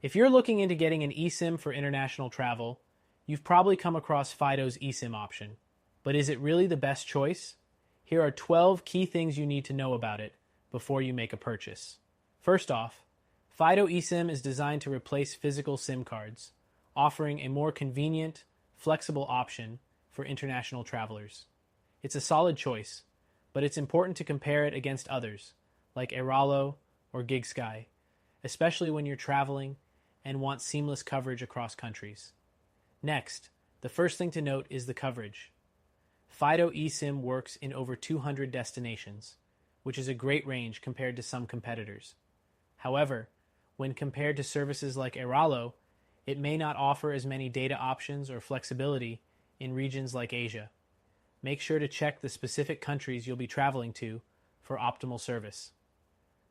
If you're looking into getting an eSIM for international travel, you've probably come across Fido's eSIM option. But is it really the best choice? Here are 12 key things you need to know about it before you make a purchase. First off, Fido eSIM is designed to replace physical SIM cards, offering a more convenient, flexible option for international travelers. It's a solid choice, but it's important to compare it against others, like Airalo or GigSky, especially when you're traveling and want seamless coverage across countries. Next, the first thing to note is the coverage. Fido eSIM works in over 200 destinations, which is a great range compared to some competitors. However, when compared to services like Airalo, it may not offer as many data options or flexibility in regions like Asia. Make sure to check the specific countries you'll be traveling to for optimal service.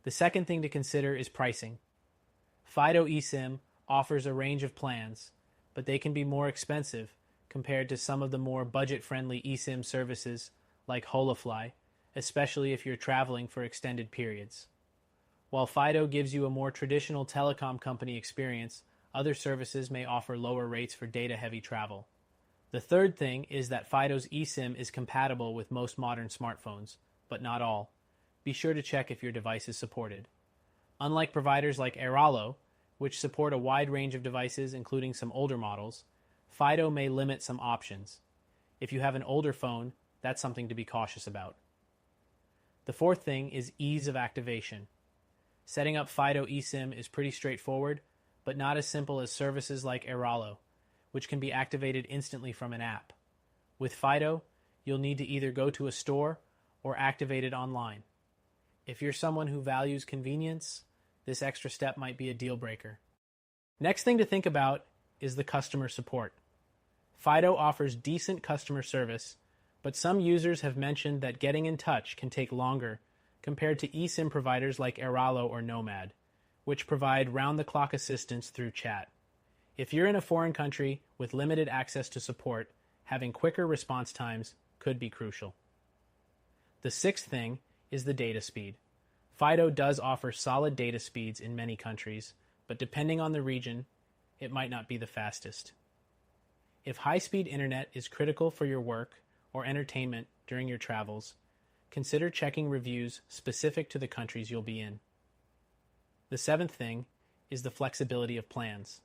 The second thing to consider is pricing. Fido eSIM offers a range of plans, but they can be more expensive compared to some of the more budget-friendly eSIM services like Holafly, especially if you're traveling for extended periods. While Fido gives you a more traditional telecom company experience, other services may offer lower rates for data-heavy travel. The third thing is that Fido's eSIM is compatible with most modern smartphones, but not all. Be sure to check if your device is supported. Unlike providers like Airalo, which support a wide range of devices including some older models, Fido may limit some options. If you have an older phone, that's something to be cautious about. The fourth thing is ease of activation. Setting up Fido eSIM is pretty straightforward, but not as simple as services like Airalo, which can be activated instantly from an app. With Fido, you'll need to either go to a store or activate it online. If you're someone who values convenience, this extra step might be a deal breaker. Next thing to think about is the customer support. Fido offers decent customer service, but some users have mentioned that getting in touch can take longer compared to eSIM providers like Airalo or Nomad, which provide round-the-clock assistance through chat. If you're in a foreign country with limited access to support, having quicker response times could be crucial. The sixth thing is the data speed. Fido does offer solid data speeds in many countries, but depending on the region, it might not be the fastest. If high-speed internet is critical for your work or entertainment during your travels, consider checking reviews specific to the countries you'll be in. The seventh thing is the flexibility of plans.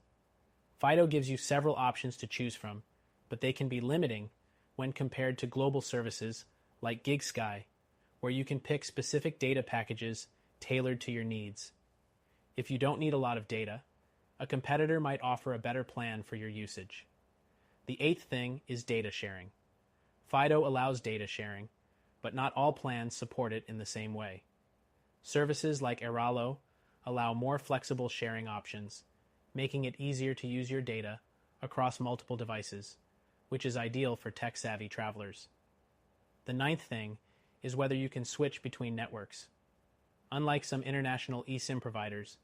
Fido gives you several options to choose from, but they can be limiting when compared to global services like GigSky, where you can pick specific data packages tailored to your needs. If you don't need a lot of data, a competitor might offer a better plan for your usage. The eighth thing is data sharing. Fido allows data sharing, but not all plans support it in the same way. Services like Airalo allow more flexible sharing options, making it easier to use your data across multiple devices, which is ideal for tech-savvy travelers. The ninth thing is whether you can switch between networks. Unlike some international eSIM providers,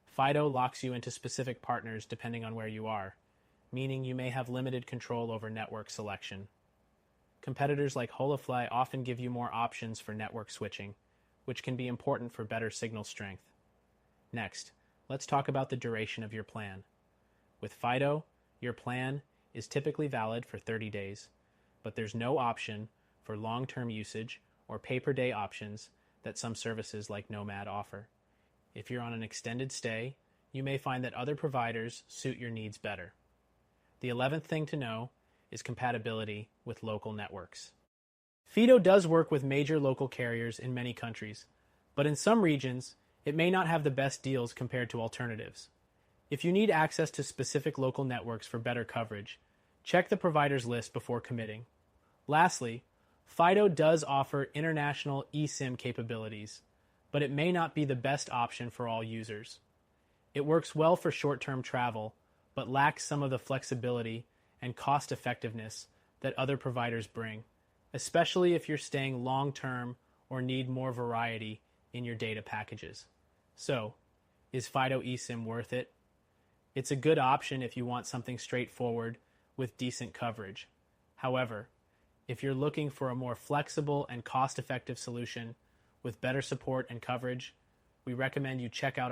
Fido locks you into specific partners depending on where you are, meaning you may have limited control over network selection. Competitors like Holafly often give you more options for network switching, which can be important for better signal strength. Next, let's talk about the duration of your plan. With Fido, your plan is typically valid for 30 days, but there's no option for long-term usage or pay-per-day options that some services like Nomad offer. If you're on an extended stay, you may find that other providers suit your needs better. The 11th thing to know is compatibility with local networks. Fido does work with major local carriers in many countries, but in some regions, it may not have the best deals compared to alternatives. If you need access to specific local networks for better coverage, check the provider's list before committing. Lastly, Fido does offer international eSIM capabilities, but it may not be the best option for all users. It works well for short-term travel, but lacks some of the flexibility and cost-effectiveness that other providers bring, especially if you're staying long-term or need more variety in your data packages. So, is Fido eSIM worth it? It's a good option if you want something straightforward with decent coverage. However, if you're looking for a more flexible and cost-effective solution with better support and coverage, we recommend you check out our